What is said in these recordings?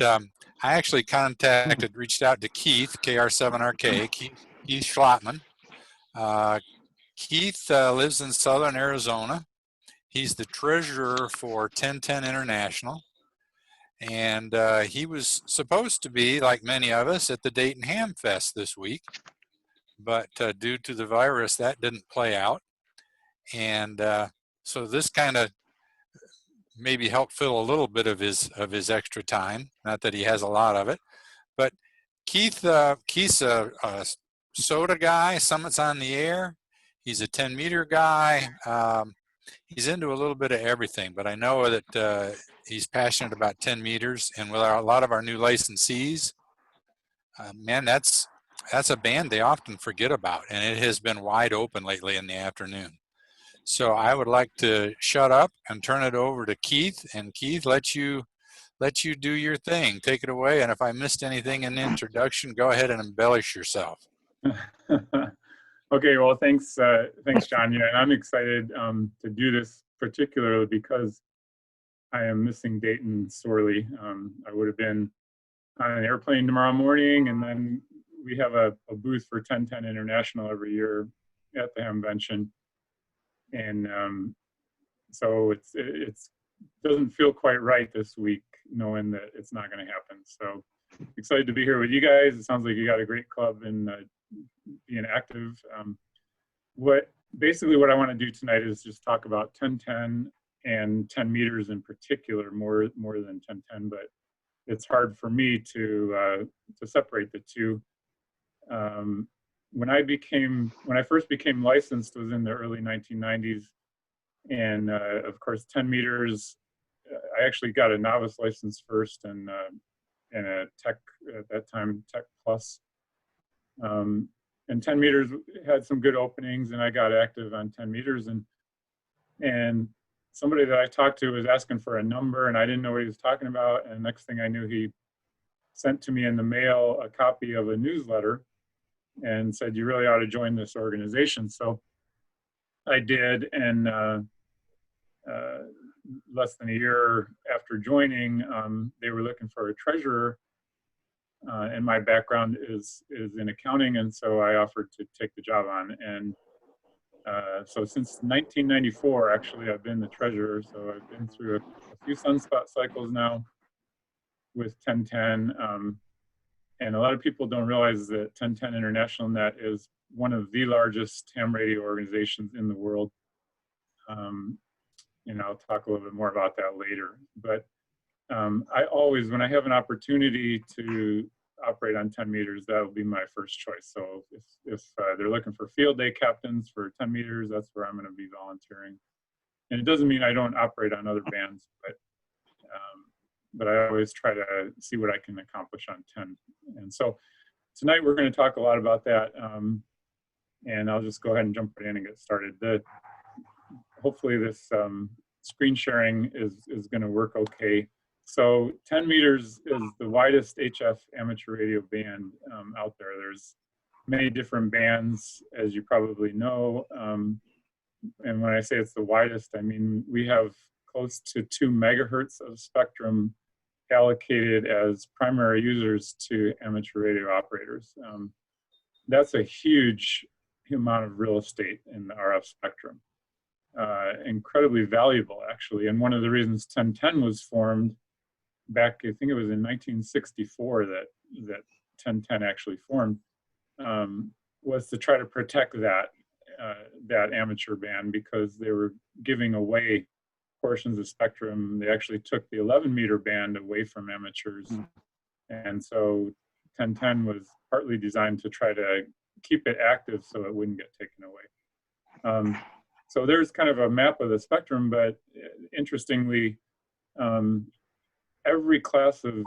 I actually reached out to Keith, KR7RK, Keith Schlottman. Keith lives in southern Arizona. He's the treasurer for 1010 International. And he was supposed to be, like many of us, at the Dayton Ham Fest this week. But due to the virus, that didn't play out. And so this kind of maybe helped fill a little bit of his extra time. Not that he has a lot of it. But Keith's a soda guy. Summit's on the Air. He's a 10-meter guy. He's into a little bit of everything, but I know that he's passionate about 10 meters. And with a lot of our new licensees, man, that's a band they often forget about, and it has been wide open lately in the afternoon. So I would like to shut up and turn it over to Keith, and Keith, let you do your thing. Take it away. And if I missed anything in the introduction, go ahead and embellish yourself. Okay, well, thanks, John. Yeah, and I'm excited to do this particularly because I am missing Dayton sorely. I would have been on an airplane tomorrow morning, and then we have a booth for 1010 International every year at the Hamvention, and so it doesn't feel quite right this week, knowing that it's not going to happen. So excited to be here with you guys. It sounds like you got a great club and being active. Basically what I want to do tonight is just talk about 1010 and 10 meters in particular, more than 1010, but it's hard for me to separate the two. When I first became licensed was in the early 1990s, and of course 10 meters. I actually got a novice license first, and a Tech at that time, Tech Plus. And 10 meters had some good openings, and I got active on 10 meters, and somebody that I talked to was asking for a number, and I didn't know what he was talking about. And next thing I knew, he sent to me in the mail a copy of a newsletter and said, "You really ought to join this organization." So I did, and less than a year after joining, they were looking for a treasurer, and my background is in accounting, and so I offered to take the job on. And so since 1994, actually, I've been the treasurer. So I've been through a few Sunspot Cycles now with 1010. And a lot of people don't realize that 1010 International Net is one of the largest ham radio organizations in the world. And I'll talk a little bit more about that later. But I always, when I have an opportunity to operate on 10 meters, that will be my first choice. So if they're looking for field day captains for 10 meters, that's where I'm going to be volunteering. And it doesn't mean I don't operate on other bands, but I always try to see what I can accomplish on 10. And so tonight we're going to talk a lot about that. And I'll just go ahead and jump right in and get started. Hopefully this screen sharing is going to work okay. So 10 meters is the widest HF amateur radio band out there. There's many different bands, as you probably know. And when I say it's the widest, I mean we have close to 2 megahertz of spectrum allocated as primary users to amateur radio operators. That's a huge amount of real estate in the RF spectrum. Incredibly valuable, actually. And one of the reasons 1010 was formed back, I think it was in 1964 that 1010 actually formed, was to try to protect that amateur band, because they were giving away portions of spectrum. They actually took the 11-meter band away from amateurs. And so 1010 was partly designed to try to keep it active so it wouldn't get taken away. So there's kind of a map of the spectrum, but interestingly, every class of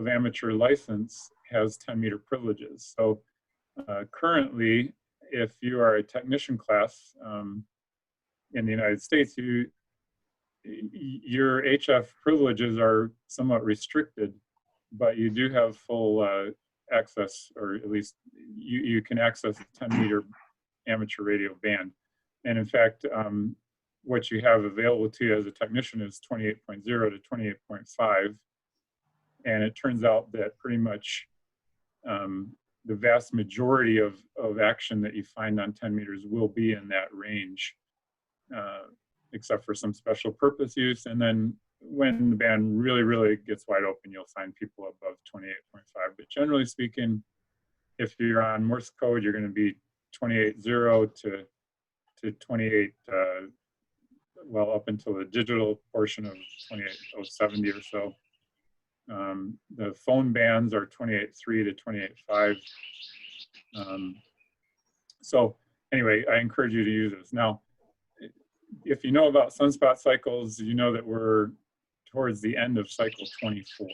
amateur license has 10-meter privileges. So currently, if you are a technician class in the United States, your HF privileges are somewhat restricted, but you do have full access, or at least you can access the 10-meter amateur radio band. And in fact, what you have available to you as a technician is 28.0 to 28.5. And it turns out that pretty much the vast majority of action that you find on 10 meters will be in that range, except for some special purpose use. And then when the band really, really gets wide open, you'll find people above 28.5. But generally speaking, if you're on Morse code, you're going to be 28.0 to 28, well, up until the digital portion of 28.070 or so. The phone bands are 28.3 to 28.5. So anyway, I encourage you to use this. Now, if you know about Sunspot Cycles, you know that we're towards the end of cycle 24.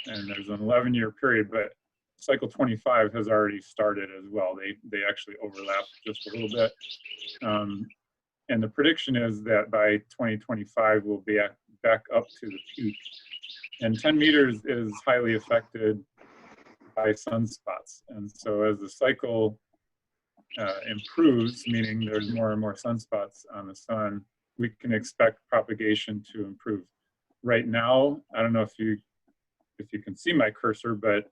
And there's an 11-year period, but cycle 25 has already started as well. They actually overlap just a little bit. And the prediction is that by 2025, we'll be back up to the peak. And 10 meters is highly affected by sunspots. And so as the cycle improves, meaning there's more and more sunspots on the sun, we can expect propagation to improve. Right now, I don't know if you can see my cursor, but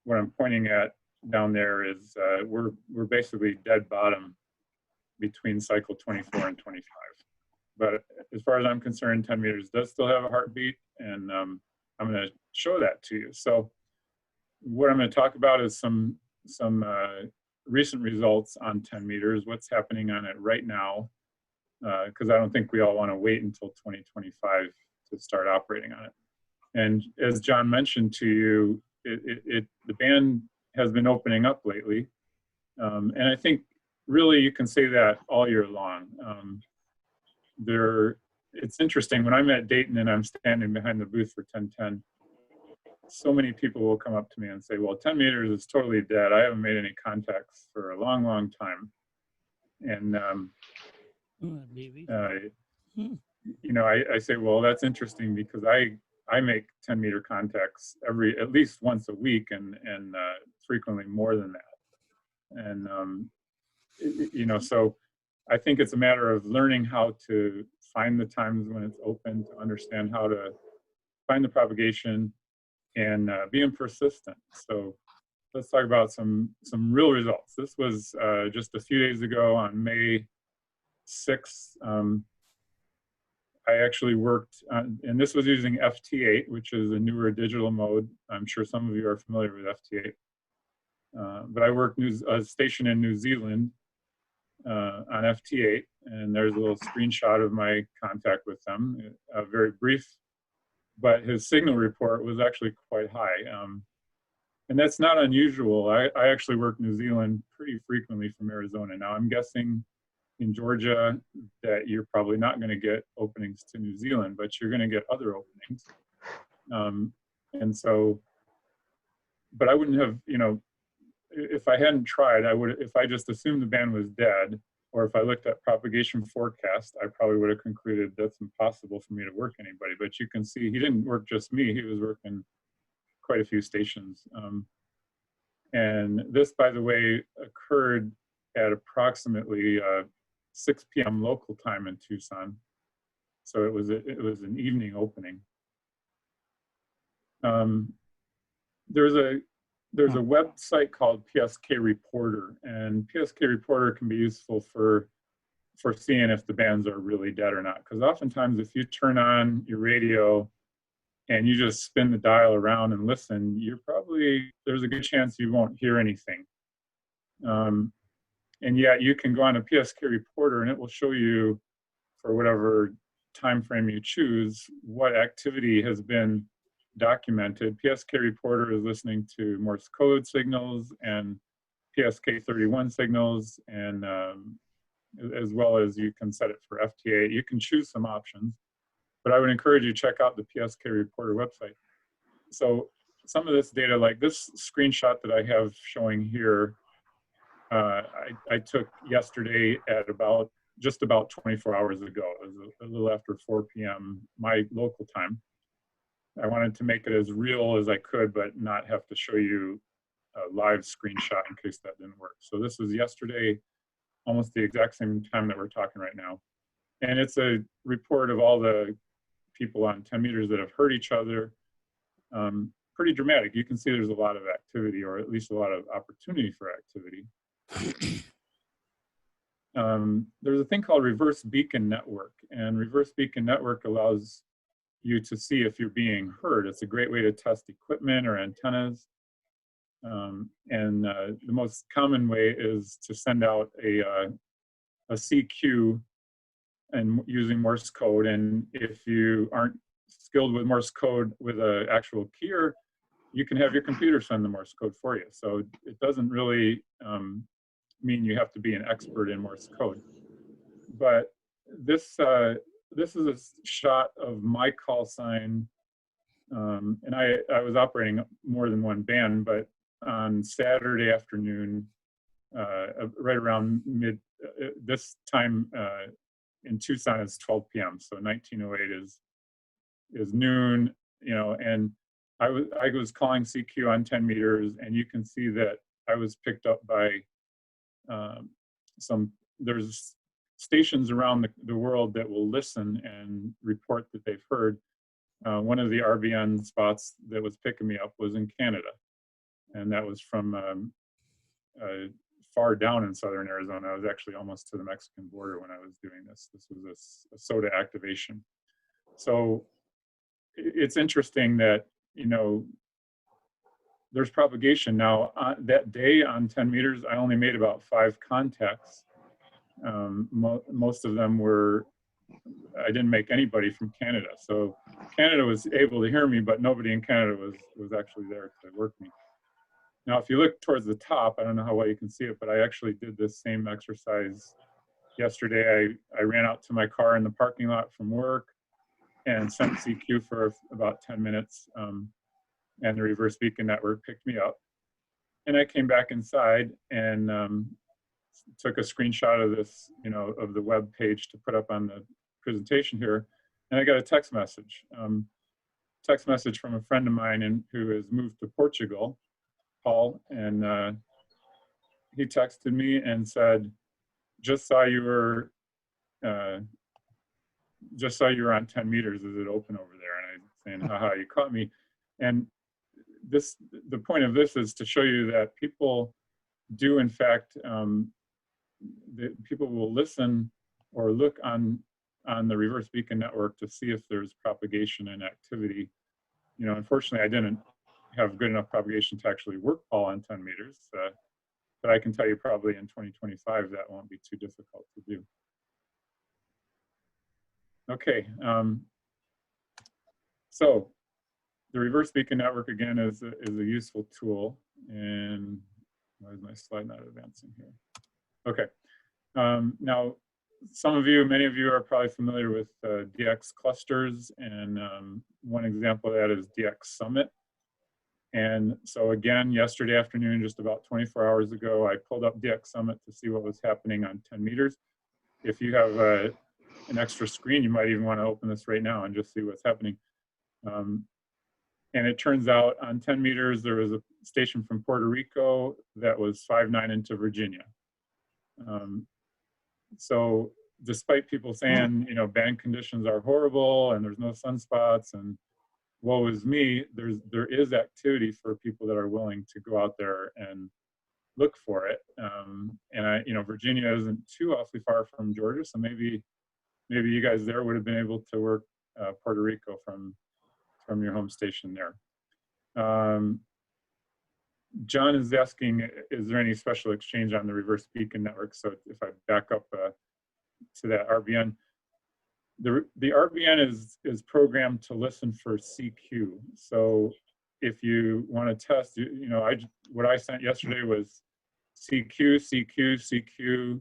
what I'm pointing at down there is we're basically dead bottom between cycle 24 and 25. But as far as I'm concerned, 10 meters does still have a heartbeat, and I'm going to show that to you. So what I'm going to talk about is some recent results on 10 meters, what's happening on it right now, because I don't think we all want to wait until 2025 to start operating on it. And as John mentioned to you, the band has been opening up lately. And I think really you can say that all year long. It's interesting, when I'm at Dayton and I'm standing behind the booth for 1010, so many people will come up to me and say, well, 10 meters is totally dead. I haven't made any contacts for a long, long time. And, you know, I say, well, that's interesting because I make 10 meter contacts at least once a week and frequently more than that. And, you know, so I think it's a matter of learning how to find the times when it's open, to understand how to find the propagation and being persistent. So let's talk about some real results. This was just a few days ago on May 6th. I actually worked on, and this was using FT8, which is a newer digital mode. I'm sure some of you are familiar with FT8. But I worked a station in New Zealand on FT8, and there's a little screenshot of my contact with them, very brief, but his signal report was actually quite high. And that's not unusual. I actually work New Zealand pretty frequently from Arizona. Now I'm guessing in Georgia that you're probably not going to get openings to New Zealand, but you're going to get other openings. And so, but I wouldn't have, you know, if I hadn't tried, if I just assumed the band was dead, or if I looked at propagation forecast, I probably would have concluded that's impossible for me to work anybody. But you can see he didn't work just me, he was working quite a few stations. And this, by the way, occurred at approximately 6 p.m. local time in Tucson. So it was an evening opening. There's a website called PSK Reporter, and PSK Reporter can be useful for seeing if the bands are really dead or not. Because oftentimes if you turn on your radio and you just spin the dial around and listen, there's a good chance you won't hear anything. And yet you can go on a PSK Reporter and it will show you, for whatever time frame you choose, what activity has been documented. PSK Reporter is listening to Morse code signals and PSK 31 signals, and as well as you can set it for FT8. You can choose some options, but I would encourage you to check out the PSK Reporter website. So some of this data, like this screenshot that I have showing here, I took yesterday at just about 24 hours ago. It was a little after 4 p.m. my local time. I wanted to make it as real as I could, but not have to show you a live screenshot in case that didn't work. So this was yesterday, almost the exact same time that we're talking right now. And it's a report of all the people on 10 meters that have heard each other. pretty dramatic. You can see there's a lot of activity, or at least a lot of opportunity for activity. There's a thing called reverse beacon network, and reverse beacon network allows you to see if you're being heard. It's a great way to test equipment or antennas. The most common way is to send out a CQ and using Morse code. And if you aren't skilled with Morse code with an actual keyer, you can have your computer send the Morse code for you. So it doesn't really mean you have to be an expert in Morse code. But this is a shot of my call sign. And I was operating more than one band, but on Saturday afternoon, right around this time in Tucson is 12 p.m. So 1908 is noon, you know, and I was calling CQ on 10 meters, and you can see that I was picked up by there's stations around the world that will listen and report that they've heard. One of the RBN spots that was picking me up was in Canada, and that was from far down in southern Arizona. I was actually almost to the Mexican border when I was doing this. This was a SOTA activation. So it's interesting that, you know, there's propagation. Now, that day on 10 meters, I only made about 5 contacts. Most of them were, I didn't make anybody from Canada. So Canada was able to hear me, but nobody in Canada was actually there to work me. Now, if you look towards the top, I don't know how well you can see it, but I actually did this same exercise yesterday. I ran out to my car in the parking lot from work and sent CQ for about 10 minutes. And the reverse beacon network picked me up. And I came back inside and took a screenshot of this, you know, of the web page to put up on the presentation here. And I got a text message from a friend of mine who has moved to Portugal, Paul, and he texted me and said, just saw you were on 10 meters. Is it open over there? And I was saying, haha, you caught me. And the point of this is to show you that people do, in fact, people will listen or look on the reverse beacon network to see if there's propagation and activity. You know, unfortunately, I didn't have good enough propagation to actually work Paul on 10 meters, but I can tell you probably in 2025 that won't be too difficult to do. Okay, so the reverse beacon network again is a useful tool. And why is my slide not advancing here? Okay, now many of you are probably familiar with DX clusters, and one example of that is DX Summit. And so again, yesterday afternoon, just about 24 hours ago, I pulled up DX Summit to see what was happening on 10 meters. If you have an extra screen, you might even want to open this right now and just see what's happening. And it turns out on 10 meters, there was a station from Puerto Rico that was 5.9 into Virginia. So despite people saying, you know, band conditions are horrible and there's no sunspots and woe is me, there is activity for people that are willing to go out there and look for it. And you know, Virginia isn't too awfully far from Georgia, so maybe you guys there would have been able to work Puerto Rico from your home station there. John is asking, is there any special exchange on the reverse beacon network? So if I back up to that RBN, the RBN is programmed to listen for CQ. So if you want to test, you know, what I sent yesterday was CQ, CQ,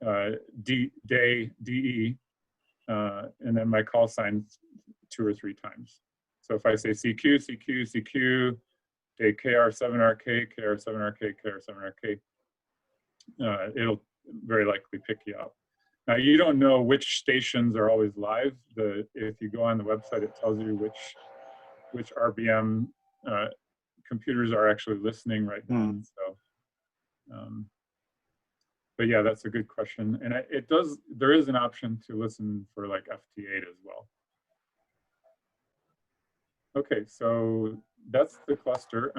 CQ, day, DE, and then my call sign 2 or 3 times. So if I say CQ, CQ, CQ, day KR7RK, KR7RK, KR7RK, it'll very likely pick you up. Now, you don't know which stations are always live. If you go on the website, it tells you which RBM computers are actually listening right now. So, but yeah, that's a good question. And there is an option to listen for like FT8 as well. Okay, so that's the cluster.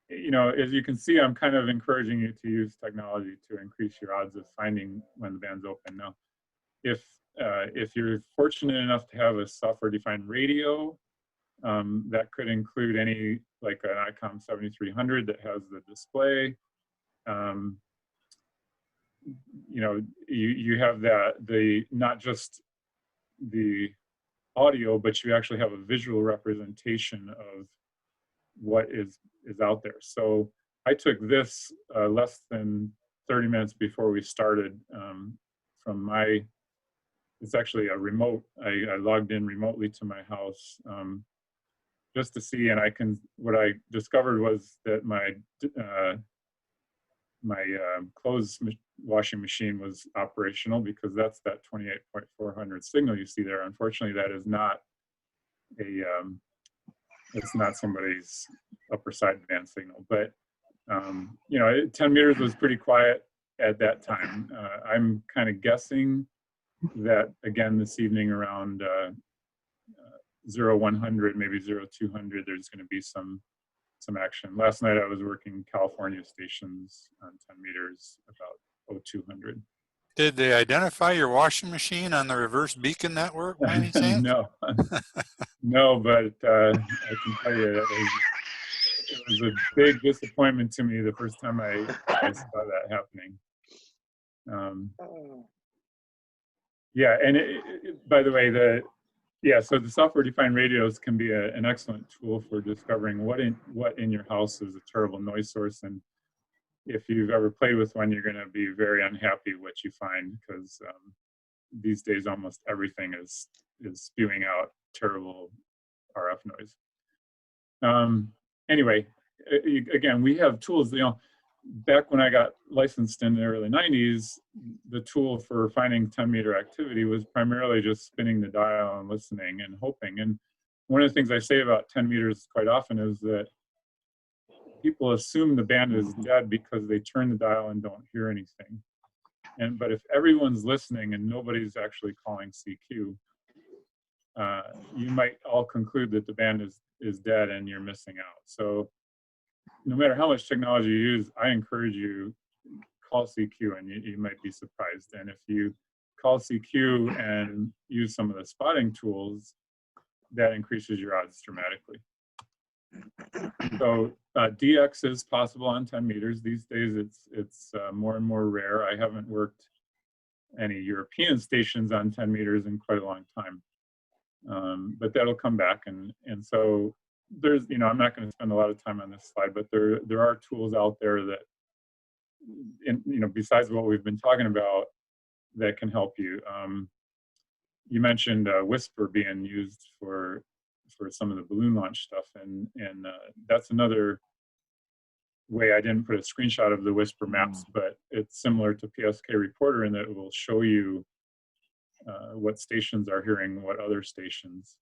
You know, as you can see, I'm kind of encouraging you to use technology to increase your odds of finding when the band's open. Now, if you're fortunate enough to have a software-defined radio, that could include any, like an ICOM 7300 that has the display. Um, you know, you have not just the audio, but you actually have a visual representation of what is out there. So I took this less than 30 minutes before we started from my, it's actually a remote, I logged in remotely to my house just to see, and what I discovered was that my clothes washing machine was operational, because that's that 28.400 signal you see there. Unfortunately, that is not it's not somebody's upper sideband signal. But you know, 10 meters was pretty quiet at that time. I'm kind of guessing that again this evening around 0100, maybe 0200, there's going to be some action. Last night I was working California stations on 10 meters about 0200. Did they identify your washing machine on the reverse beacon network by any chance? No, no, but I can tell you it was a big disappointment to me the first time I saw that happening. Yeah, and by the way, so the software-defined radios can be an excellent tool for discovering what in your house is a terrible noise source. And if you've ever played with one, you're going to be very unhappy what you find, because these days almost everything is spewing out terrible RF noise. Anyway, again, we have tools. You know, back when I got licensed in the early 90s, the tool for finding 10-meter activity was primarily just spinning the dial and listening and hoping. And one of the things I say about 10 meters quite often is that people assume the band is dead because they turn the dial and don't hear anything. But if everyone's listening and nobody's actually calling CQ, you might all conclude that the band is dead and you're missing out. So no matter how much technology you use, I encourage you, call CQ, and you might be surprised. And if you call CQ and use some of the spotting tools, that increases your odds dramatically. So DX is possible on 10 meters. These days it's more and more rare. I haven't worked any European stations on 10 meters in quite a long time. But that'll come back, and so there's, you know, I'm not going to spend a lot of time on this slide, but there are tools out there that, you know, besides what we've been talking about, that can help you. You mentioned Whisper being used for some of the balloon launch stuff, and that's another way. I didn't put a screenshot of the Whisper maps, but it's similar to PSK Reporter in that it will show you what stations are hearing what other stations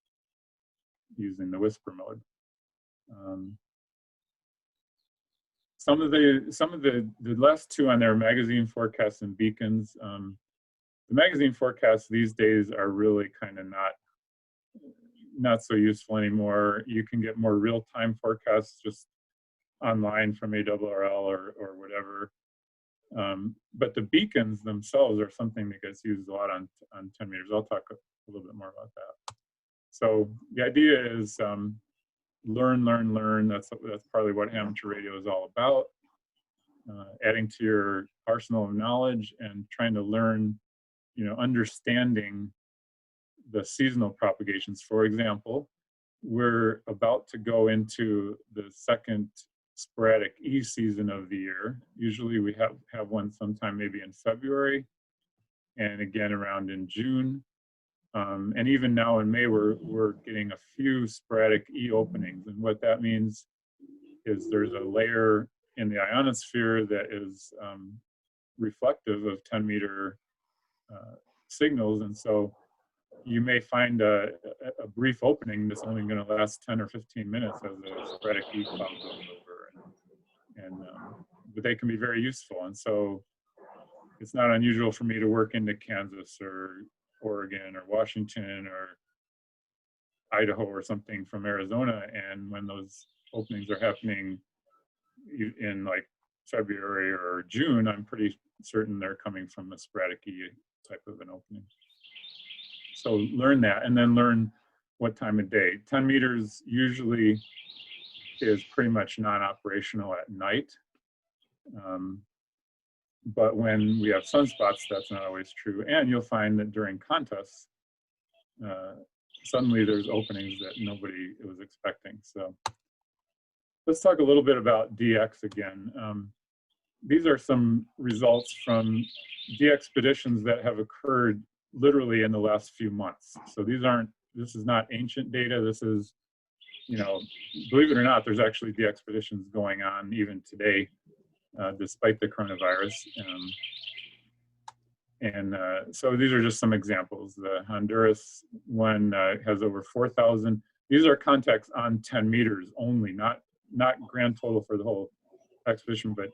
using the Whisper mode. Some of the last two on there, magazine forecasts and beacons. The magazine forecasts these days are really kind of not so useful anymore. You can get more real-time forecasts just online from ARRL or whatever. But the beacons themselves are something that gets used a lot on 10 meters. I'll talk a little bit more about that. So the idea is learn. That's partly what amateur radio is all about. Adding to your arsenal of knowledge and trying to learn, you know, understanding the seasonal propagations. For example, we're about to go into the second sporadic E season of the year. Usually we have one sometime maybe in February, and again around in June. And even now in May, we're getting a few sporadic E openings. And what that means is there's a layer in the ionosphere that is reflective of 10-meter signals. And so you may find a brief opening that's only going to last 10 or 15 minutes as a sporadic E cloud goes over. But they can be very useful. And so it's not unusual for me to work into Kansas or Oregon or Washington or Idaho or something from Arizona, and when those openings are happening in like February or June, I'm pretty certain they're coming from a sporadic type of an opening. So learn that, and then learn what time of day. 10 meters usually is pretty much non-operational at night. But when we have sunspots, that's not always true. And you'll find that during contests, suddenly there's openings that nobody was expecting. So let's talk a little bit about DX again. These are some results from DXpeditions that have occurred literally in the last few months. So this is not ancient data. This is, believe it or not, there's actually DXpeditions going on even today, despite the coronavirus. So these are just some examples. The Honduras one has over 4,000. These are contacts on 10 meters only, not grand total for the whole expedition, but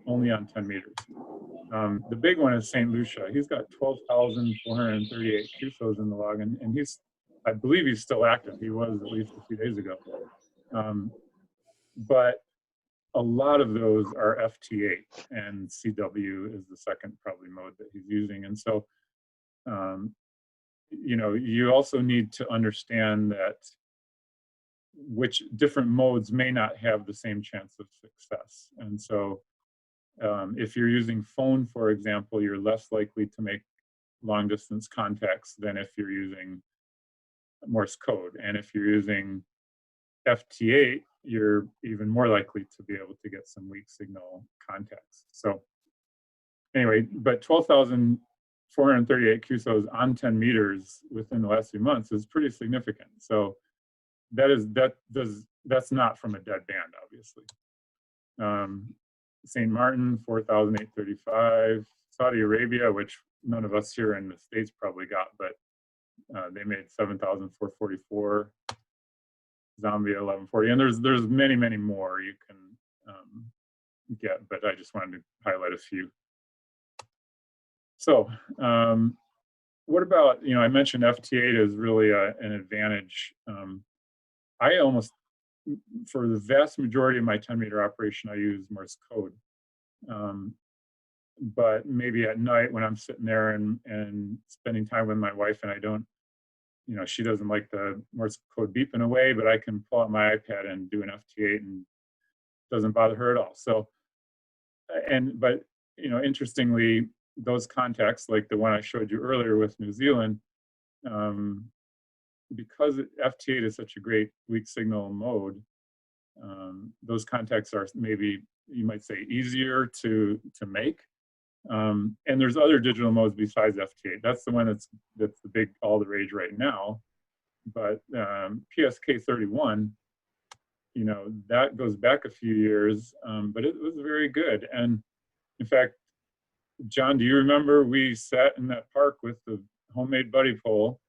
only on 10 meters. The big one is St. Lucia. He's got 12,438 QSOs in the log, and I believe he's still active. He was at least a few days ago. But a lot of those are FT8, and CW is the second probably mode that he's using. And so, you also need to understand that which different modes may not have the same chance of success. And so if you're using phone, for example, you're less likely to make long distance contacts than if you're using Morse code. And if you're using FT8, you're even more likely to be able to get some weak signal contacts. So anyway, but 12,438 QSOs on 10 meters within the last few months is pretty significant. So that's not from a dead band, obviously. St. Martin, 4,835. Saudi Arabia, which none of us here in the States probably got, but they made 7,444. Zambia, 1140, and there's many more you can get, but I just wanted to highlight a few. So what about, I mentioned FT8 is really an advantage. I almost, for the vast majority of my 10-meter operation, I use Morse code. But maybe at night when I'm sitting there and spending time with my wife, and I don't, she doesn't like the Morse code beeping away, but I can pull out my iPad and do an FT8 and it doesn't bother her at all. So, but interestingly, those contacts, like the one I showed you earlier with New Zealand, because FT8 is such a great weak signal mode, those contacts are maybe, you might say, easier to make. And there's other digital modes besides FT8. That's the one that's all the rage right now. But PSK31, that goes back a few years, but it was very good. And in fact, John, do you remember we sat in that park with the homemade buddy pole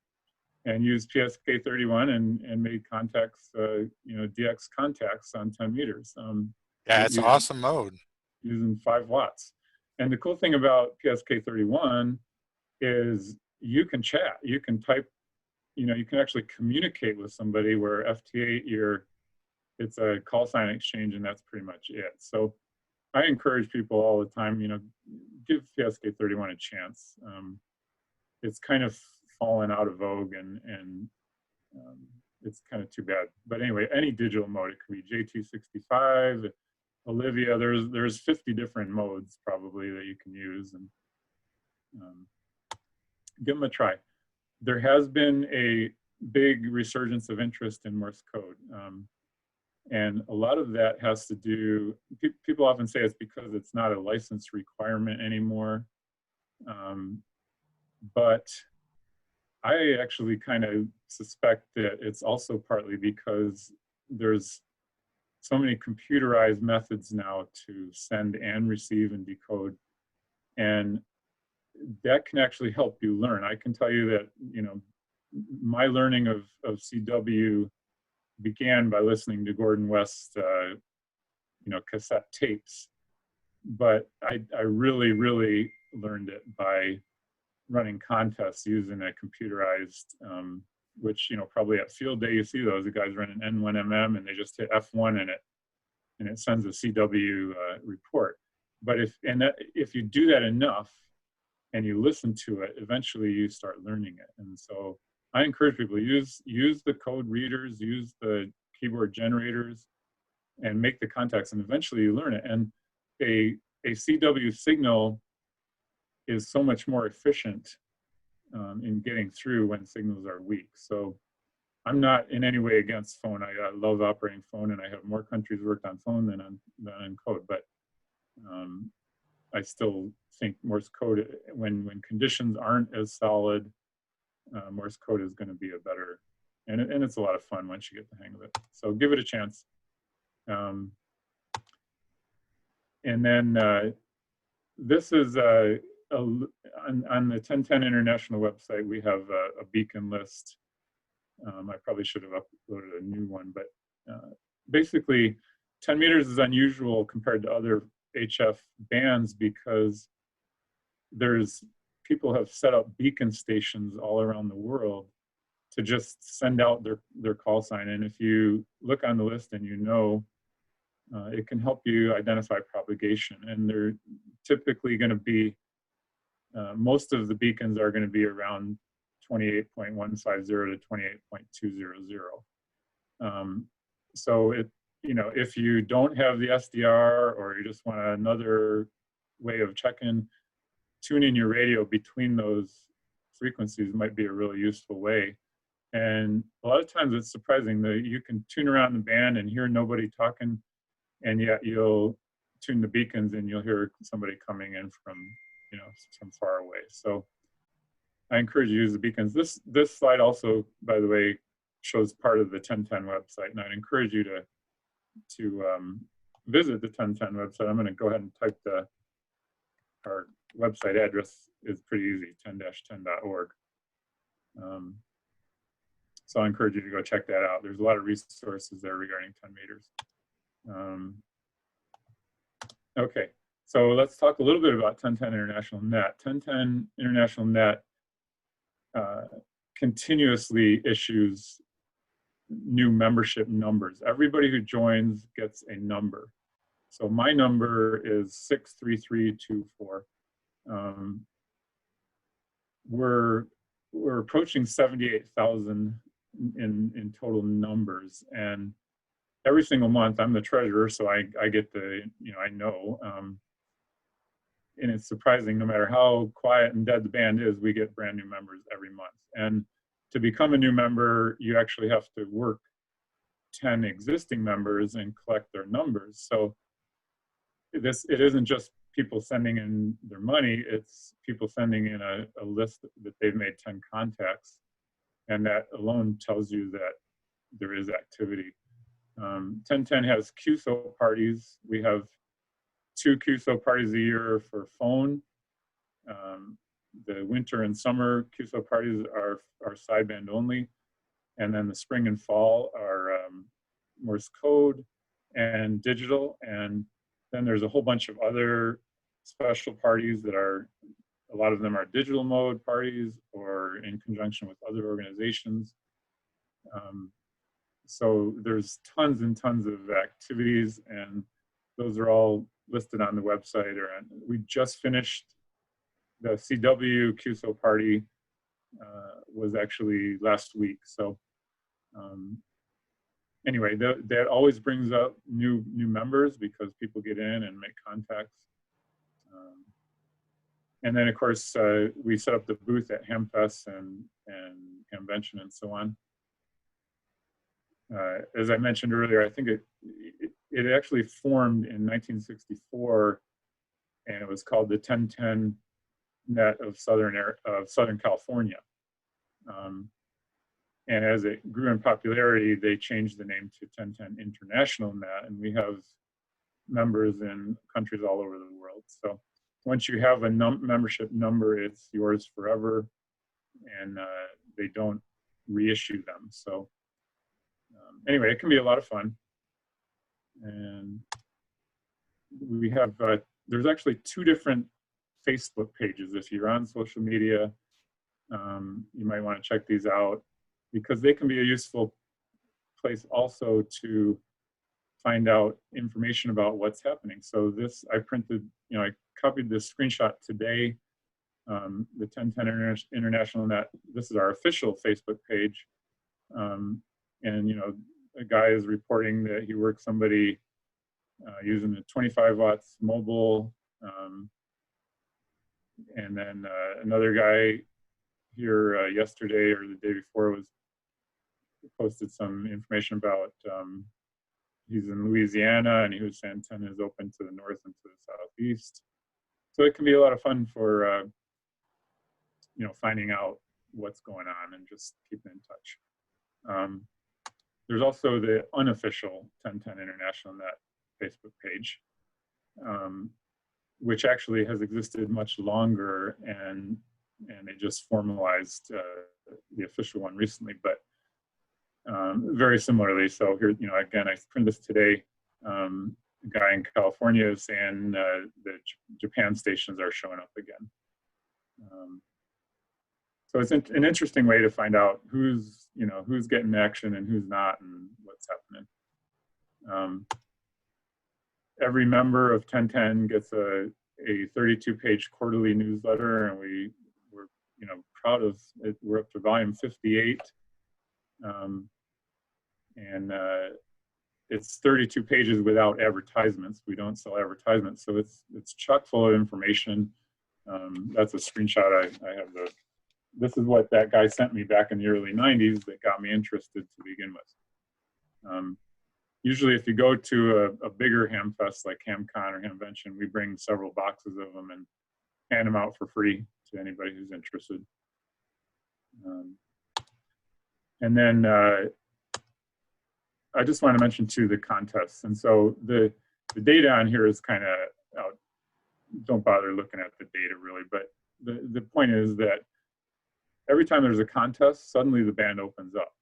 and used PSK31 and made contacts, DX contacts on 10 meters. Yeah, it's an awesome mode. Using 5 watts. And the cool thing about PSK31 is you can chat, you can type, you can actually communicate with somebody, where FT8, it's a call sign exchange, and that's pretty much it. So I encourage people all the time, give PSK31 a chance. It's kind of fallen out of vogue, and it's kind of too bad. But anyway, any digital mode, it could be JT65, Olivia, there's 50 different modes probably that you can use, and give them a try. There has been a big resurgence of interest in Morse code. And a lot of that has to do, people often say it's because it's not a license requirement anymore. But I actually kind of suspect that it's also partly because there's so many computerized methods now to send and receive and decode. And that can actually help you learn. I can tell you that, my learning of CW began by listening to Gordon West's, cassette tapes. But I really, really learned it by running contests using a computerized which, you know, probably at field day, you see those, the guys run an N1MM and they just hit F1 and it sends a CW report. But if you do that enough and you listen to it, eventually you start learning it. And so I encourage people to use the code readers, use the keyboard generators, and make the contacts, and eventually you learn it. And a CW signal is so much more efficient in getting through when signals are weak. So I'm not in any way against phone. I love operating phone, and I have more countries worked on phone than on code. But I still think Morse code, when conditions aren't as solid, Morse code is going to be a better, and it's a lot of fun once you get the hang of it. So give it a chance. And then this is on the 1010 International website, we have a beacon list. I probably should have uploaded a new one, but basically 10 meters is unusual compared to other HF bands because people have set up beacon stations all around the world to just send out their call sign. And if you look on the list and you know, it can help you identify propagation. And they're typically going to be, most of the beacons are going to be around 28.150 to 28.200. So if you don't have the SDR or you just want another way of checking, tuning your radio between those frequencies might be a really useful way. And a lot of times it's surprising that you can tune around the band and hear nobody talking, and yet you'll tune the beacons and you'll hear somebody coming in from far away. So I encourage you to use the beacons. This slide also, by the way, shows part of the 1010 website, and I'd encourage you to visit the 1010 website. I'm going to go ahead and type our website address is pretty easy, 10-10.org. So I encourage you to go check that out. There's a lot of resources there regarding 10 meters. Okay, so let's talk a little bit about 1010 International Net. 1010 International Net continuously issues new membership numbers. Everybody who joins gets a number. So my number is 63324. We're approaching 78,000 in total numbers, and every single month I'm the treasurer, so I get I know, and it's surprising, no matter how quiet and dead the band is, we get brand new members every month. And to become a new member, you actually have to work 10 existing members and collect their numbers. So it isn't just people sending in their money, it's people sending in a list that they've made 10 contacts. And that alone tells you that there is activity. 1010 has QSO parties. We have 2 QSO parties a year for phone. The winter and summer QSO parties are sideband only. And then the spring and fall are Morse code and digital. And then there's a whole bunch of other special parties that a lot of them are digital mode parties or in conjunction with other organizations. So there's tons and tons of activities, and those are all listed on the website. We just finished the CW QSO party, was actually last week. So anyway, that always brings up new members because people get in and make contacts. And then of course, we set up the booth at Hamfest and Hamvention and so on. As I mentioned earlier, I think it actually formed in 1964, and it was called the 1010 Net of Southern California. And as it grew in popularity, they changed the name to 1010 International Net, and we have members in countries all over the world. So once you have a membership number, it's yours forever, and they don't reissue them. So anyway, it can be a lot of fun. And we have, there's actually 2 different Facebook pages. If you're on social media, you might want to check these out. because they can be a useful place also to find out information about what's happening. So this, I printed, I copied this screenshot today, the 1010 International Net. This is our official Facebook page. And, a guy is reporting that he worked somebody using the 25 watts mobile. And then another guy here yesterday or the day before was posted some information about he's in Louisiana, and he was saying 10 is open to the north and to the southeast. So it can be a lot of fun for finding out what's going on and just keeping in touch. There's also the unofficial 1010 International Net Facebook page, which actually has existed much longer, and they just formalized the official one recently, but very similarly. So here, again, I printed this today. A guy in California is saying the Japan stations are showing up again. So it's an interesting way to find out who's getting action and who's not, and what's happening. Every member of 1010 gets a 32-page quarterly newsletter, and we're proud of it. We're up to volume 58, and it's 32 pages without advertisements. We don't sell advertisements, so it's chock full of information. That's a screenshot. I have this is what that guy sent me back in the early 90s that got me interested to begin with. Usually if you go to a bigger ham fest like HamCon or Hamvention, we bring several boxes of them and hand them out for free to anybody who's interested. And then I just want to mention too the contests. And so the data on here is kind of out. Don't bother looking at the data really, but the point is that every time there's a contest, suddenly the band opens up,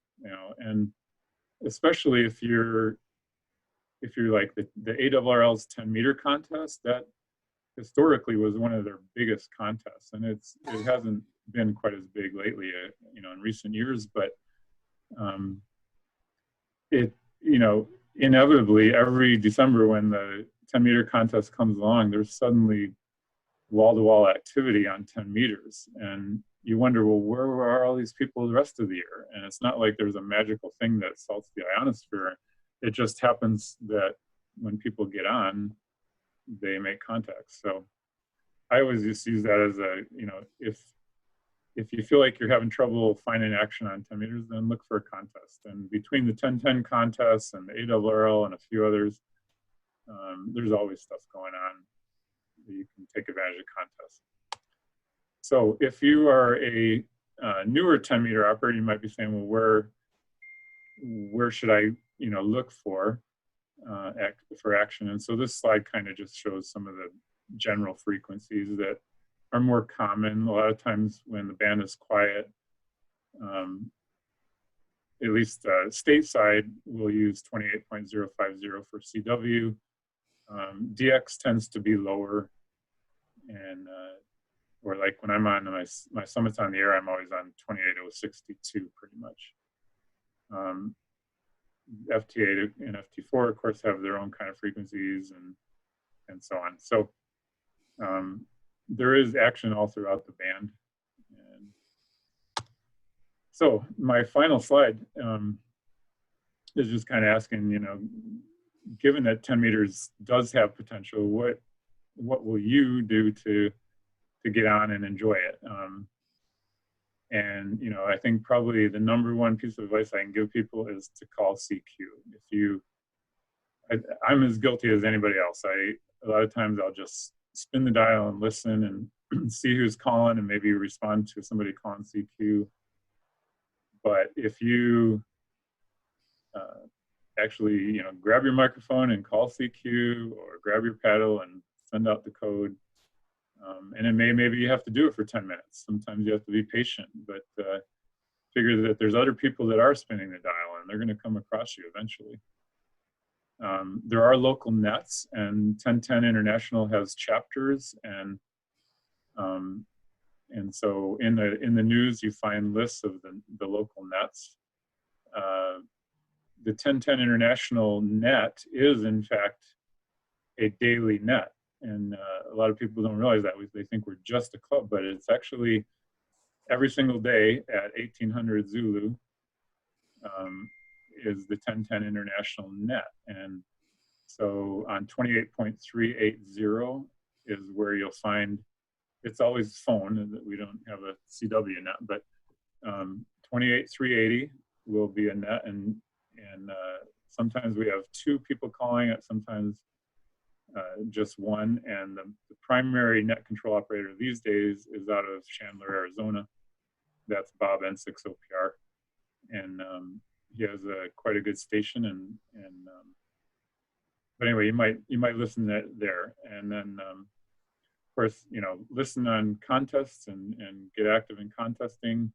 and especially if you're like the ARRL's 10-meter contest, that historically was one of their biggest contests, and it hasn't been quite as big lately, in recent years, but inevitably every December when the 10-meter contest comes along, there's suddenly wall-to-wall activity on 10 meters, and you wonder, well, where are all these people the rest of the year? And it's not like there's a magical thing that salts the ionosphere. It just happens that when people get on, they make contacts. So I always just use that as a, if you feel like you're having trouble finding action on 10 meters, then look for a contest. And between the 1010 contests and the ARRL and a few others, there's always stuff going on that you can take advantage of contests. So if you are a newer 10-meter operator, you might be saying, well, where should I, look for action? And so this slide kind of just shows some of the general frequencies that are more common. A lot of times when the band is quiet, at least stateside, we'll use 28.050 for CW. DX tends to be lower, and or like when I'm on my summits on the air, I'm always on 28062 pretty much. FT8 and FT4, of course, have their own kind of frequencies and so on. So there is action all throughout the band. And so my final slide is just kind of asking, given that 10 meters does have potential, what will you do to get on and enjoy it? And I think probably the #1 piece of advice I can give people is to call CQ. I'm as guilty as anybody else. A lot of times I'll just spin the dial and listen and see who's calling and maybe respond to somebody calling CQ. But if you actually, grab your microphone and call CQ, or grab your paddle and send out the code. And it maybe you have to do it for 10 minutes. Sometimes you have to be patient, but figure that there's other people that are spinning the dial, and they're going to come across you eventually. There are local nets, and 1010 International has chapters, and so in the news you find lists of the local nets. the 1010 International net is in fact a daily net. And a lot of people don't realize that. They think we're just a club, but it's actually every single day at 1800 Zulu is the 1010 International net. And so on 28.380 is where you'll find, it's always phone, we don't have a CW net, but 28.380 will be a net, and sometimes we have two people calling it, sometimes just one, and the primary net control operator these days is out of Chandler, Arizona. That's Bob N6OPR, and he has quite a good station, but anyway, you might listen there, and then of course, listen on contests and get active in contesting.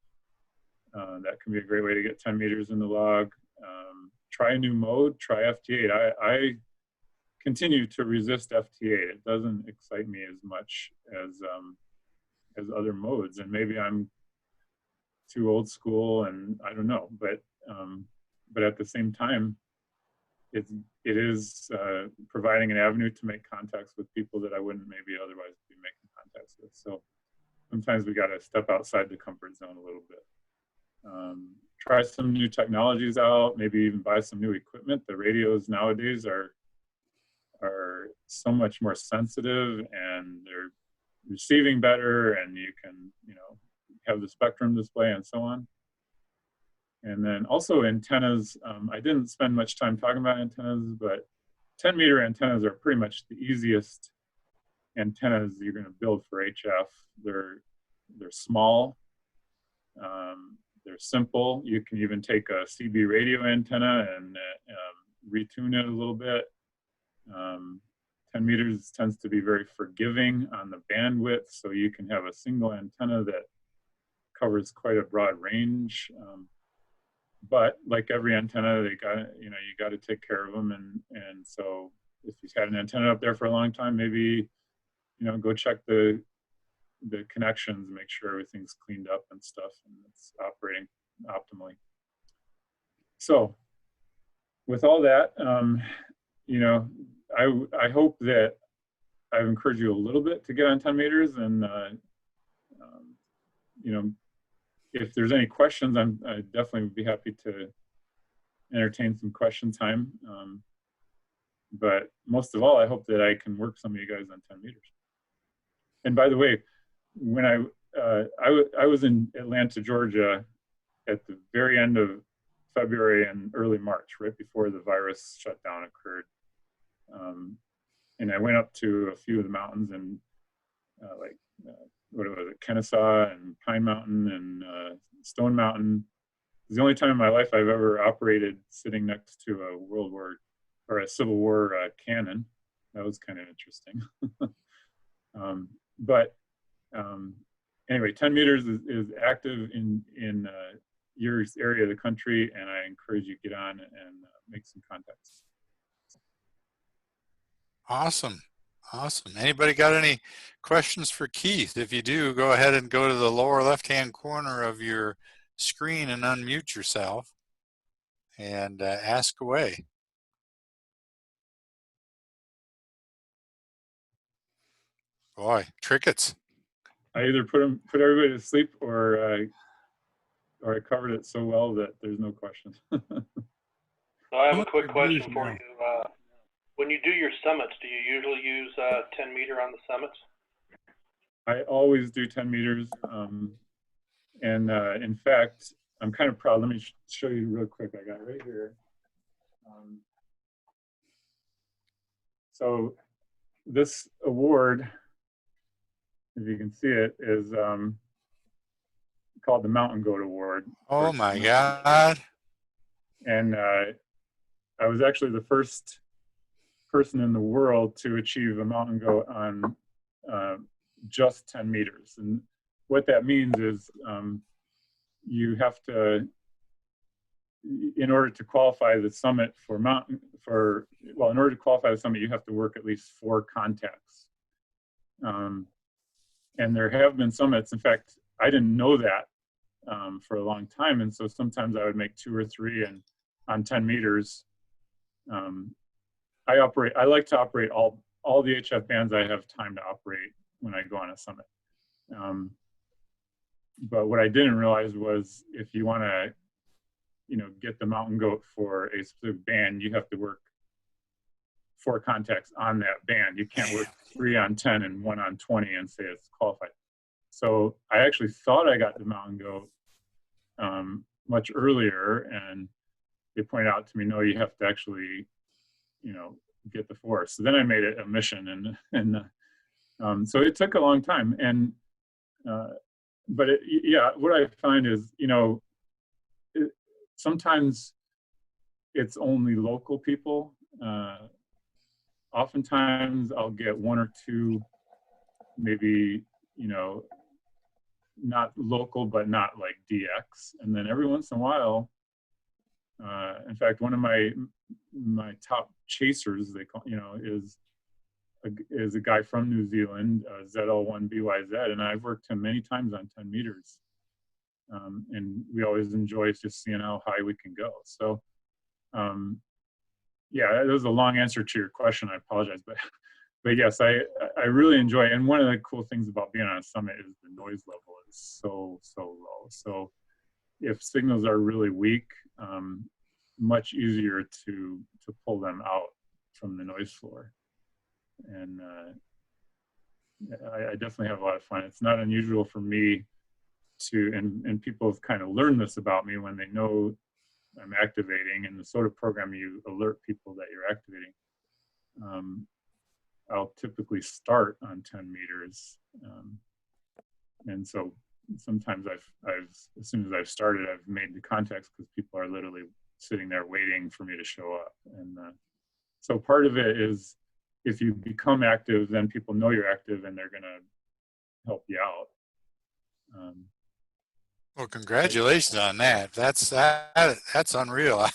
That can be a great way to get 10 meters in the log. Try a new mode, try FT8. I continue to resist FT8. It doesn't excite me as much as other modes, and maybe I'm too old school, and I don't know. But at the same time, it is providing an avenue to make contacts with people that I wouldn't maybe otherwise be making contacts with. So sometimes we got to step outside the comfort zone a little bit. Try some new technologies out, maybe even buy some new equipment. The radios nowadays are so much more sensitive, and they're receiving better, and you can have the spectrum display and so on. And then also antennas. I didn't spend much time talking about antennas, but 10-meter antennas are pretty much the easiest antennas you're going to build for HF. They're small. They're simple. You can even take a CB radio antenna and retune it a little bit. 10 meters tends to be very forgiving on the bandwidth, so you can have a single antenna that covers quite a broad range. But like every antenna, you got to take care of them, and so if you've had an antenna up there for a long time, maybe go check the connections, make sure everything's cleaned up and stuff, and it's operating optimally. So with all that, I hope that I've encouraged you a little bit to get on 10 meters, and if there's any questions, I definitely would be happy to entertain some question time. But most of all, I hope that I can work some of you guys on 10 meters. And by the way, when I was in Atlanta, Georgia at the very end of February and early March, right before the virus shutdown occurred. And I went up to a few of the mountains, and what was it, Kennesaw and Pine Mountain and Stone Mountain. It was the only time in my life I've ever operated sitting next to a World War or a Civil War cannon. That was kind of interesting. Anyway, 10 meters is active in your area of the country, and I encourage you to get on and make some contacts. Awesome. Awesome. Anybody got any questions for Keith? If you do, go ahead and go to the lower left-hand corner of your screen and unmute yourself and ask away. Boy, crickets. I either put everybody to sleep, or I covered it so well that there's no questions. So I have a quick question for you. When you do your summits, do you usually use 10 meter on the summits? I always do 10 meters. And in fact, I'm kind of proud. Let me show you real quick. I got it right here. So this award, if you can see it, is called the Mountain Goat Award. Oh my God. And I was actually the first person in the world to achieve a mountain goat on just 10 meters. And what that means is you have to, in order to qualify the summit in order to qualify the summit, you have to work at least 4 contacts. And there have been summits. In fact, I didn't know that for a long time. And so sometimes I would make 2 or 3, and on 10 meters, I like to operate all the HF bands I have time to operate when I go on a summit. But what I didn't realize was if you want to, get the mountain goat for a specific band, you have to work 4 contacts on that band. You can't work 3 on 10 and 1 on 20 and say it's qualified. So I actually thought I got the mountain goat much earlier, and they pointed out to me, no, you have to actually, get the 4. So then I made it a mission, and so it took a long time. And but what I find is, sometimes it's only local people. Oftentimes I'll get 1 or 2, maybe, not local, but not like DX. And then every once in a while, in fact, one of my top chasers, they call, is a guy from New Zealand, ZL1BYZ, and I've worked him many times on 10 meters. And we always enjoy just seeing how high we can go. So, yeah, that was a long answer to your question. I apologize, but yes, I really enjoy it. And one of the cool things about being on a summit is the noise level is so low. So if signals are really weak, much easier to pull them out from the noise floor. And I definitely have a lot of fun. It's not unusual for me to, and people have kind of learned this about me when they know I'm activating. In the SOTA program, you alert people that you're activating. I'll typically start on 10 meters. And so sometimes as soon as I've started, I've made the contacts because people are literally sitting there waiting for me to show up. And so part of it is if you become active, then people know you're active and they're gonna help you out. Well, congratulations on that. That's unreal.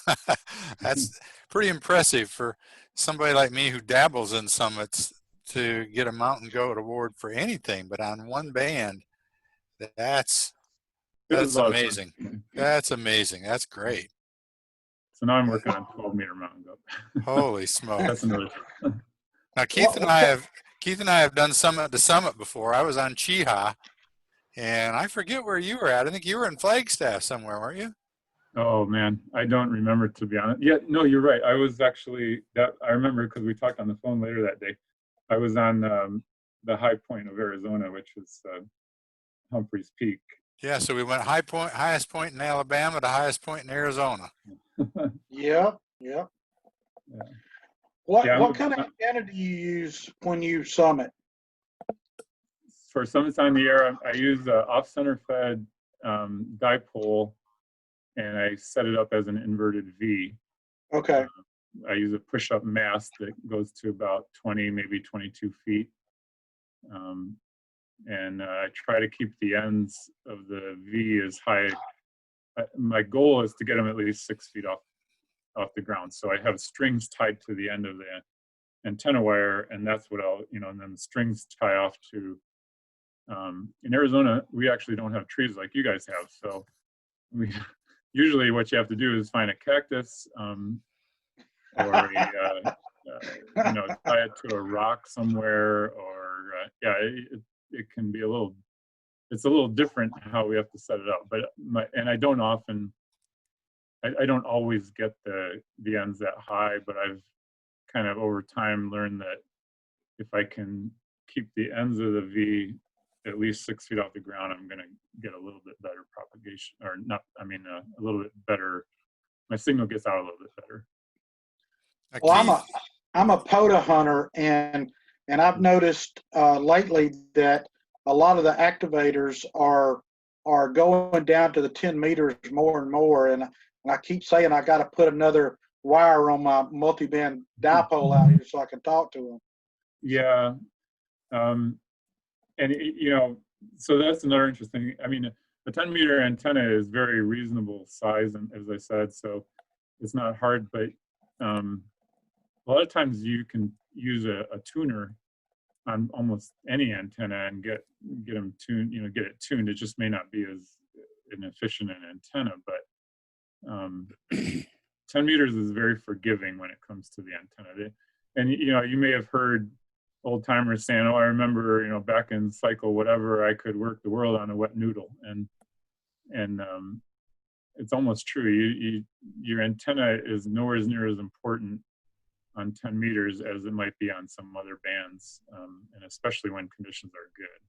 That's pretty impressive for somebody like me who dabbles in summits to get a mountain goat award for anything, but on one band. That's amazing. That's amazing. That's great. So now I'm working on 12-meter mountain goat. Holy smokes! That's another. Now Keith and I have done summit to summit before. I was on Chiha, and I forget where you were at. I think you were in Flagstaff somewhere, weren't you? Oh man, I don't remember, to be honest. Yeah, no, you're right. I was actually I remember because we talked on the phone later that day. I was on the high point of Arizona, which is Humphreys Peak. Yeah, so we went highest point in Alabama to highest point in Arizona. Yeah. What kind of antenna do you use when you summit? For summits on the air, I use a off-center fed dipole, and I set it up as an inverted V. Okay. I use a push-up mast that goes to about 20, maybe 22 feet. And I try to keep the ends of the V as high. My goal is to get them at least 6 feet off the ground. So I have strings tied to the end of the antenna wire, and that's what I'll, and then the strings tie off to, in Arizona, we actually don't have trees like you guys have. So usually what you have to do is find a cactus, or tie it to a rock somewhere, or it can be it's a little different how we have to set it up. But I don't always get the ends that high, but I've kind of over time learned that if I can keep the ends of the V at least 6 feet off the ground, I'm going to get a little bit better propagation, or not, a little bit better. My signal gets out a little bit better. Well, I'm a POTA hunter, and I've noticed lately that a lot of the activators are going down to the 10 meters more and more, and I keep saying I got to put another wire on my multi-band dipole out here so I can talk to them. Yeah, and so that's another interesting. A 10-meter antenna is very reasonable size, and as I said, so it's not hard, but a lot of times you can use a tuner on almost any antenna and get them tuned, get it tuned. It just may not be an efficient antenna, but 10 meters is very forgiving when it comes to the antenna. And you may have heard old timers saying, "Oh, I remember, back in cycle whatever, I could work the world on a wet noodle," and it's almost true. Your antenna is nowhere near as important on 10 meters as it might be on some other bands, and especially when conditions are good.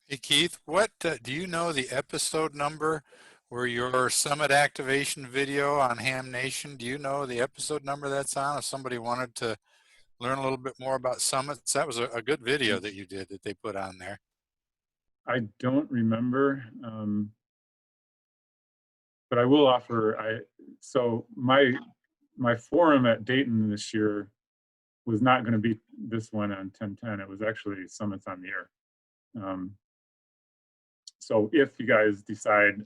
Hey Keith, what do you know the episode number where your summit activation video on Ham Nation? Do you know the episode number that's on? If somebody wanted to learn a little bit more about summits, that was a good video that you did that they put on there. I don't remember, but I will offer. So my forum at Dayton this year was not going to be this one on 1010. It was actually Summits on the Air. So if you guys decide,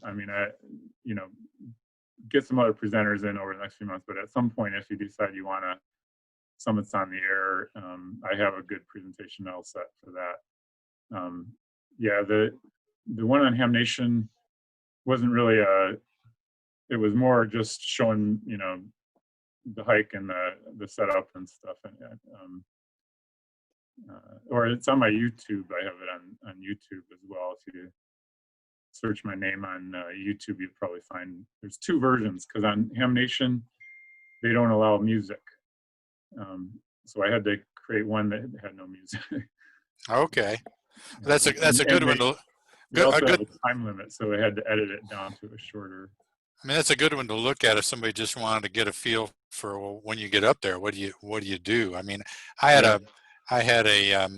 get some other presenters in over the next few months, but at some point, if you decide you want to Summits on the Air, I have a good presentation all set for that. Yeah, the one on Ham Nation wasn't really it was more just showing, the hike and the setup and stuff. Or it's on my YouTube. I have it on YouTube as well. If you search my name on YouTube, you'd probably find there's two versions, because on Ham Nation, they don't allow music. So I had to create one that had no music. Okay. That's a good one to They also have a time limit, so I had to edit it down to a shorter. I mean, that's a good one to look at if somebody just wanted to get a feel for, well, when you get up there, what do you do? I mean, I had a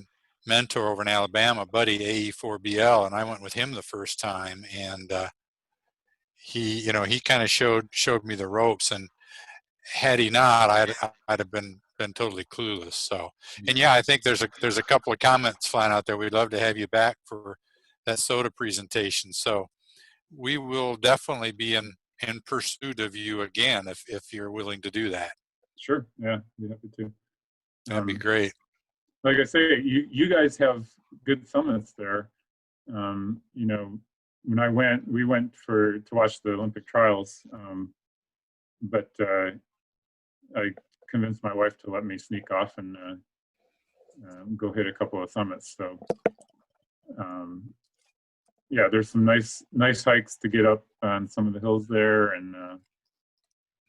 mentor over in Alabama, buddy AE4BL, and I went with him the first time, and he kind of showed me the ropes, and had he not, I'd have been totally clueless. So, and yeah, I think there's a couple of comments flying out there. We'd love to have you back for that soda presentation. So we will definitely be in pursuit of you again if you're willing to do that. Sure. Yeah, be happy to. That'd be great. Like I say, you guys have good summits there. When we went to watch the Olympic trials, but I convinced my wife to let me sneak off and go hit a couple of summits. So yeah, there's some nice hikes to get up on some of the hills there, and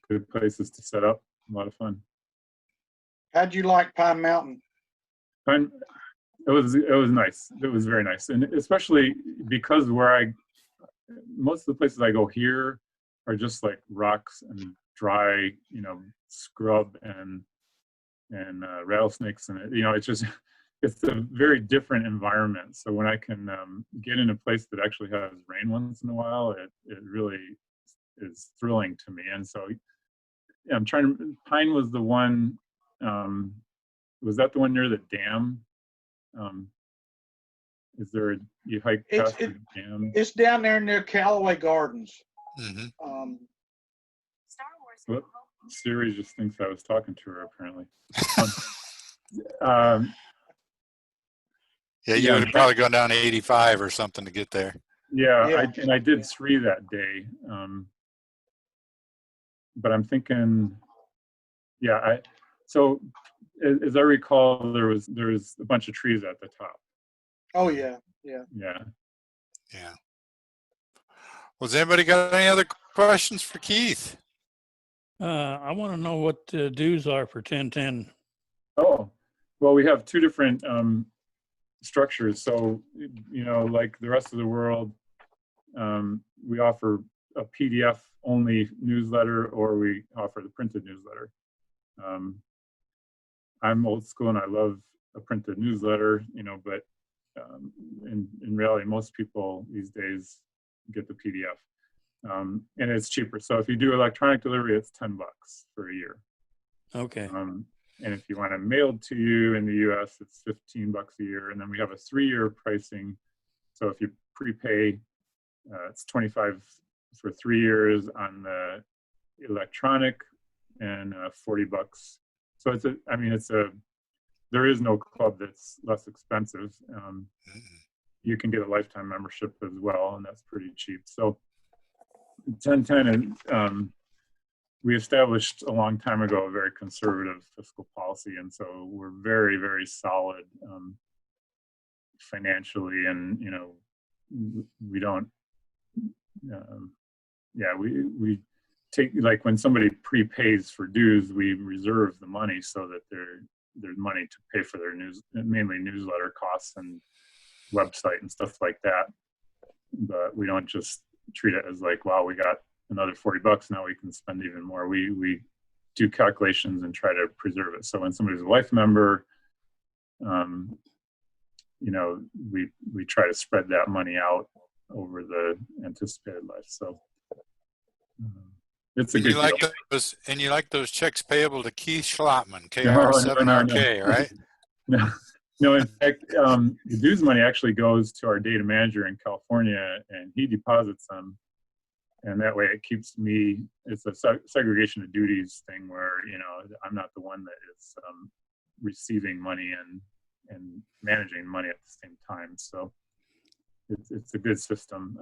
good places to set up. A lot of fun. How'd you like Pine Mountain? It was nice. It was very nice, and especially because most of the places I go here are just like rocks and dry, scrub and rattlesnakes, and it's a very different environment. So when I can get in a place that actually has rain once in a while, it really is thrilling to me. And so I'm Pine was the one. Was that the one near the dam? You hike past the dam? It's down there near Callaway Gardens. Mm-hmm. Well, Siri just thinks I was talking to her, apparently. Yeah, you would have probably gone down 85 or something to get there. Yeah. I did Sri that day. But I'm thinking, so as I recall, there was a bunch of trees at the top. Oh yeah. Well, has anybody got any other questions for Keith? I want to know what the dues are for 1010. Oh, well, we have two different structures. So, like the rest of the world, we offer a PDF only newsletter, or we offer the printed newsletter. I'm old school and I love a printed newsletter, but in reality, most people these days get the PDF. And it's cheaper. So if you do electronic delivery, it's $10 for a year. Okay. And if you want it mailed to you in the US, it's $15 a year. And then we have a 3-year pricing. So if you prepay, it's $25 for 3 years on the electronic, and $40. So there is no club that's less expensive. you can get a lifetime membership as well, and that's pretty cheap. So 1010 is, we established a long time ago a very conservative fiscal policy, and so we're very, very solid financially, and we don't we take, like when somebody prepays for dues, we reserve the money so that there's money to pay for their mainly newsletter costs and website and stuff like that. But we don't just treat it as like, wow, we got another $40, now we can spend even more. We do calculations and try to preserve it. So when somebody's a life member, we try to spread that money out over the anticipated life. So it's a good deal. And you like those checks payable to Keith Schlottman, KR7RK, right? No, in fact, the dues money actually goes to our data manager in California, and he deposits them. And that way it keeps me, it's a segregation of duties thing where, I'm not the one that is receiving money and managing money at the same time. So it's a good system.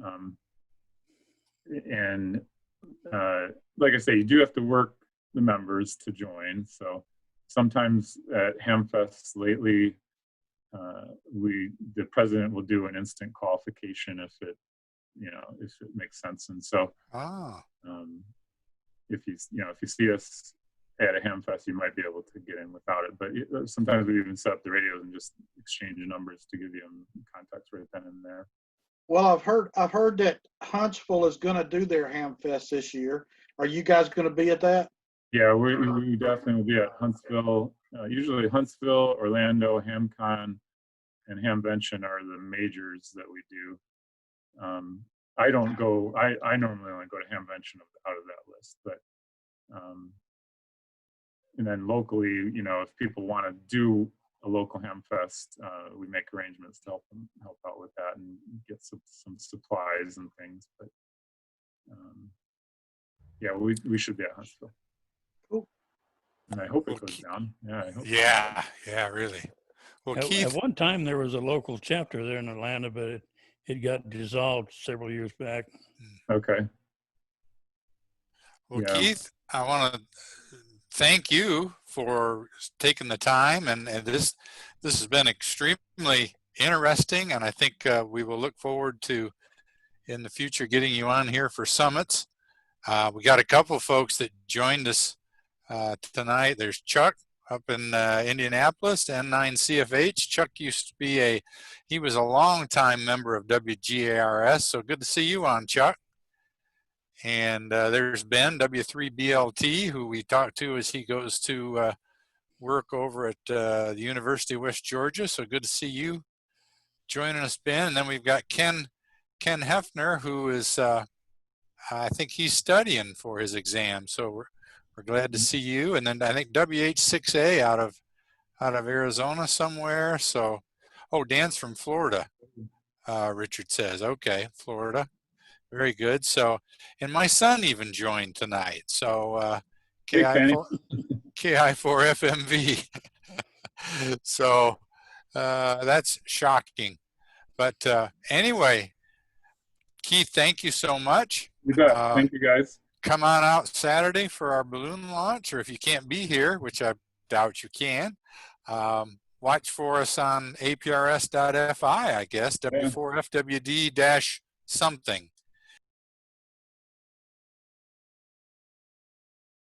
Like I say, you do have to work the members to join. So sometimes at HamFest lately, the president will do an instant qualification if it makes sense. And so if you see us at a HamFest, you might be able to get in without it. But sometimes we even set up the radios and just exchange numbers to give you contacts right then and there. Well, I've heard that Huntsville is going to do their HamFest this year. Are you guys going to be at that? Yeah, we definitely will be at Huntsville. Usually Huntsville, Orlando, HamCon, and Hamvention are the majors that we do. I don't go. I normally only go to Hamvention out of that list, but and then locally, if people want to do a local HamFest, we make arrangements to help out with that and get some supplies and things. But yeah, we should be at Huntsville. Cool. And I hope it goes down. Yeah, I hope. Yeah, really. Well, At Keith, one time there was a local chapter there in Atlanta, but it got dissolved several years back. Okay. Well, Yeah. Keith, I want to thank you for taking the time, and this has been extremely interesting, and I think we will look forward to in the future getting you on here for summits. We got a couple of folks that joined us tonight. There's Chuck up in Indianapolis, N9 CFH. Chuck used to be he was a longtime member of WGARS, so good to see you on, Chuck. And there's Ben, W3BLT, who we talked to as he goes to work over at the University of West Georgia. So good to see you joining us, Ben. And then we've got Ken Hefner, who is, I think he's studying for his exam. So we're glad to see you. And then I think WH6A out of Arizona somewhere. So, Dan's from Florida, Richard says. Okay, Florida. Very good. So, and my son even joined tonight. So, KI4FMV. So, that's shocking. But anyway, Keith, thank you so much. You bet. Thank you, guys. Come on out Saturday for our balloon launch, or if you can't be here, which I doubt you can, watch for us on aprs.fi, I guess, W4FWD-something.